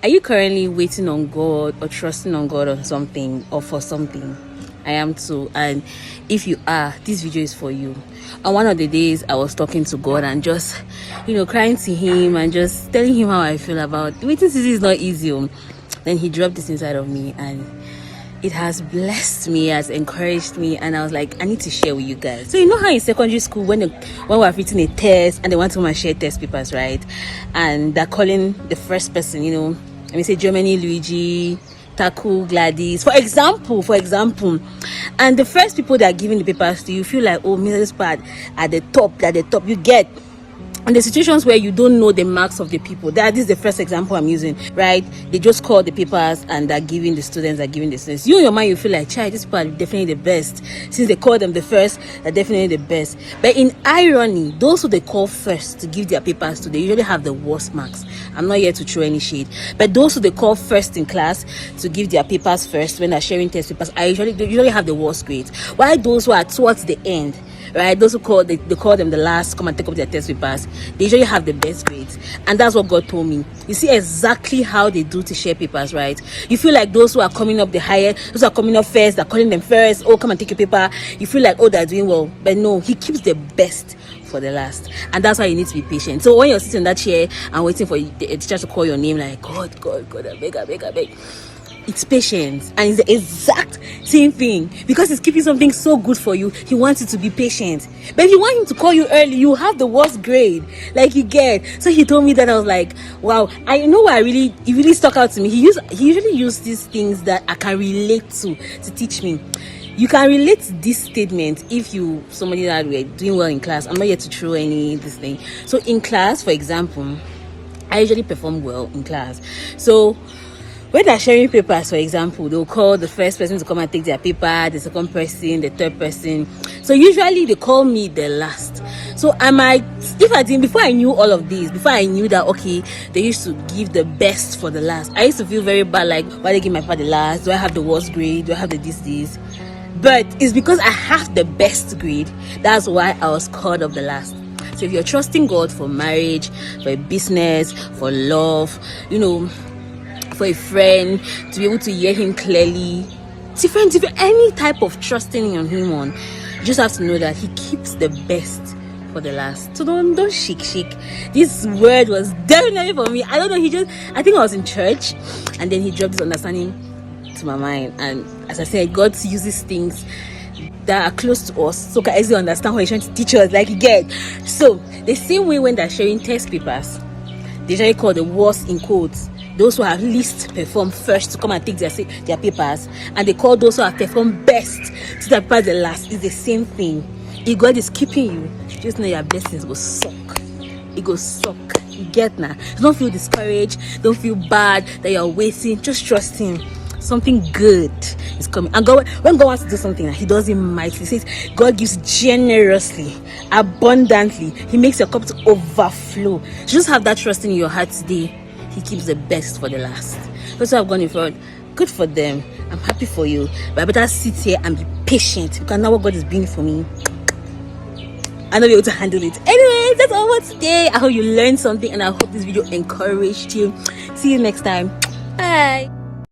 Are you currently waiting on God or trusting on God on something or for something? I am too. And if you are, this video is for you. On one of the days, I was talking to God and just, crying to Him and just telling Him how I feel about waiting season is not easy. Then He dropped this inside of me and it has blessed me, has encouraged me, and I was like, I need to share with you guys. So you know how in secondary school when we're written a test and they want to come and share test papers, right? And they're calling the first person, let me say Germany, Luigi, Taku, Gladys, for example, and the first people that are giving the papers to you feel like, oh, Mrs. Pad at the top, you get. And the situations where you don't know the marks of the people, this is the first example I'm using, right? They just call the papers and they're giving the students. You in your mind, you feel like, child, this people are definitely the best. Since they call them the first, they're definitely the best. But in irony, those who they call first to give their papers to, they usually have the worst marks. I'm not here to throw any shade. But those who they call first in class to give their papers first when they're sharing test papers, they usually have the worst grades. While those who are towards the end, right, those who they call them the last, come and take up their test papers, they usually have the best grades. And that's what God told me. You see exactly how they do to share papers, right? You feel like those who are coming up the highest, those who are coming up first, they're calling them first, oh, come and take your paper. You feel like, oh, they're doing well. But no, He keeps the best for the last. And that's why you need to be patient. So when you're sitting in that chair and waiting for the teacher to call your name, like, God, I beg. It's patience, and it's the exact same thing, because He's keeping something so good for you. He wants you to be patient. But if you want Him to call you early, you have the worst grade, like you get. So He told me that. I was like, wow. I know why it really stuck out to me. He usually used these things that I can relate to teach me. You can relate to this statement if you somebody that we're doing well in class. I'm not here to throw this thing. So in class, for example, I usually perform well in class. So when they're sharing papers, for example, they'll call the first person to come and take their paper, the second person, the third person. So usually they call me the last. So before I knew all of this, before I knew that, okay, they used to give the best for the last, I used to feel very bad, like, why they give my paper the last? Do I have the worst grade? Do I have the this? But it's because I have the best grade. That's why I was called of the last. So if you're trusting God for marriage, for a business, for love, for a friend, to be able to hear Him clearly, different any type of trusting on Him on, you just have to know that He keeps the best for the last. So don't shake. This word was definitely for me. I don't know, I think I was in church and then He dropped this understanding to my mind. And as I said, God uses things that are close to us so can easily understand what He's trying to teach us, like you get. So the same way when they're sharing test papers, they usually call the worst in quotes those who have least performed first to come and take their papers, and they call those who have performed best to their papers the last. It's the same thing. If God is keeping you, just know your blessings go suck. It goes suck. You get now. Don't feel discouraged. Don't feel bad that you're waiting. Just trust Him. Something good is coming. And God, when God wants to do something, He does it mightily. He says God gives generously, abundantly. He makes your cup to overflow. Just have that trust in your heart today. He keeps the best for the last. Those who have gone in front, good for them. I'm happy for you. But I better sit here and be patient, because now what God is doing for me, I know you're able to handle it. Anyway, that's all for today. I hope you learned something, and I hope this video encouraged you. See you next time. Bye.